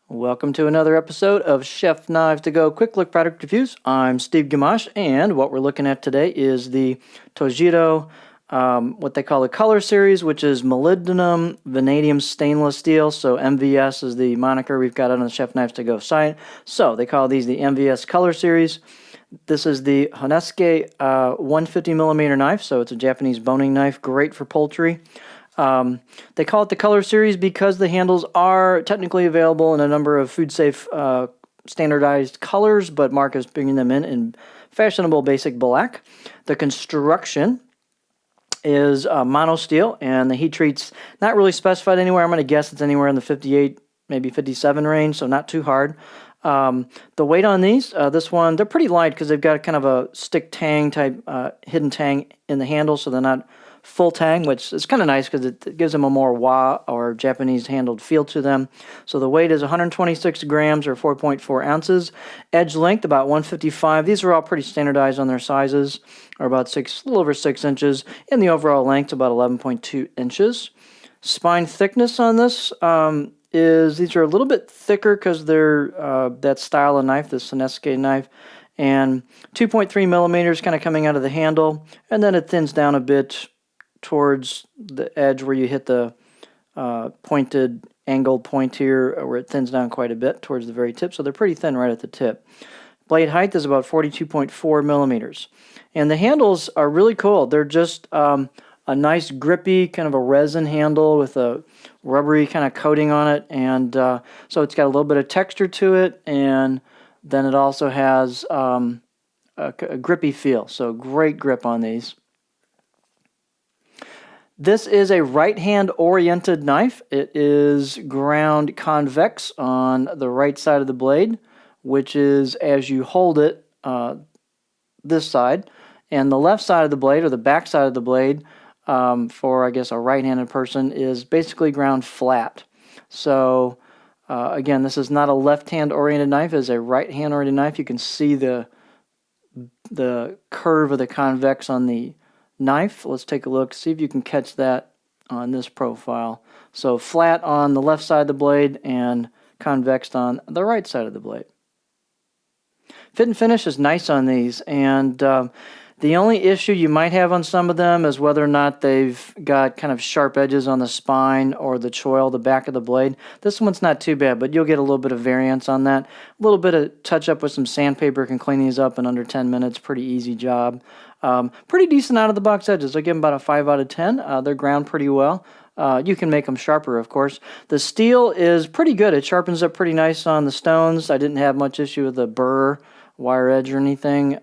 Welcome to another episode of Chef Knives to Go Quick Look Product Reviews. I'm Steve Gamache, and what we're looking at today is the Tojiro, what they call the Color Series, which is molybdenum vanadium stainless steel. So MVS is the moniker we've got on the Chef Knives to Go site. So they call these the MVS Color Series. This is the Honesuki 150 millimeter knife, so it's a Japanese boning knife, great for poultry. They call it the Color Series because the handles are technically available in a number of food-safe standardized colors, but Mark is bringing them in fashionable basic black. The construction is mono steel, and the heat treat's not really specified anywhere. I'm going to guess it's anywhere in the 58, maybe 57 range, so not too hard. The weight on these, this one, they're pretty light because they've got kind of a stick tang type hidden tang in the handle, so they're not full tang, which is kind of nice because it gives them a more wa or Japanese handled feel to them. So the weight is 126 grams or 4.4 ounces. Edge length about 155. These are all pretty standardized on their sizes, or about a little over 6 inches, and the overall length about 11.2 inches. Spine thickness on this these are a little bit thicker because they're that style of knife, this Honesuki knife, and 2.3 millimeters kind of coming out of the handle, and then it thins down a bit towards the edge where you hit the pointed angled point here, where it thins down quite a bit towards the very tip, so they're pretty thin right at the tip. Blade height is about 42.4 millimeters, and the handles are really cool. They're just a nice grippy kind of a resin handle with a rubbery kind of coating on it, and so it's got a little bit of texture to it, and then it also has a grippy feel, so great grip on these. This is a right-hand oriented knife. It is ground convex on the right side of the blade, which is as you hold it this side, and the left side of the blade, or the back side of the blade, for I guess a right-handed person, is basically ground flat. So again, this is not a left-hand oriented knife, it's a right-hand oriented knife. You can see the curve of the convex on the knife. Let's take a look, see if you can catch that on this profile. So flat on the left side of the blade and convexed on the right side of the blade. Fit and finish is nice on these, and the only issue you might have on some of them is whether or not they've got kind of sharp edges on the spine or the choil, the back of the blade. This one's not too bad, but you'll get a little bit of variance on that. A little bit of touch up with some sandpaper can clean these up in under 10 minutes. Pretty easy job. Pretty decent out of the box edges. I give them about a 5 out of 10. They're ground pretty well. You can make them sharper, of course. The steel is pretty good. It sharpens up pretty nice on the stones. I didn't have much issue with the burr, wire edge, or anything.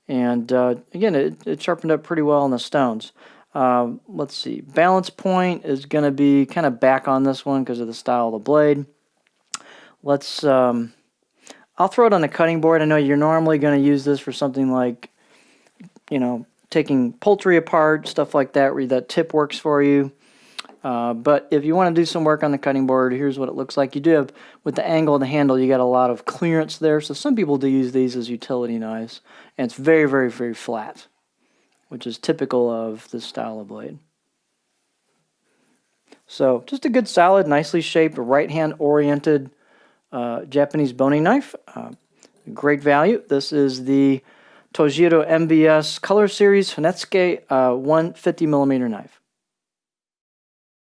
And again, it sharpened up pretty well on the stones. Let's see. Balance point is going to be kind of back on this one because of the style of the blade. I'll throw it on the cutting board. I know you're normally going to use this for something like, taking poultry apart, stuff like that, where that tip works for you. But if you want to do some work on the cutting board, here's what it looks like. You do have, with the angle of the handle, you got a lot of clearance there. So some people do use these as utility knives. And it's very, very, very flat, which is typical of this style of blade. So just a good, solid, nicely shaped, right-hand oriented Japanese boning knife. Great value. This is the Tojiro MVS Color Series Honesuki 150 millimeter knife.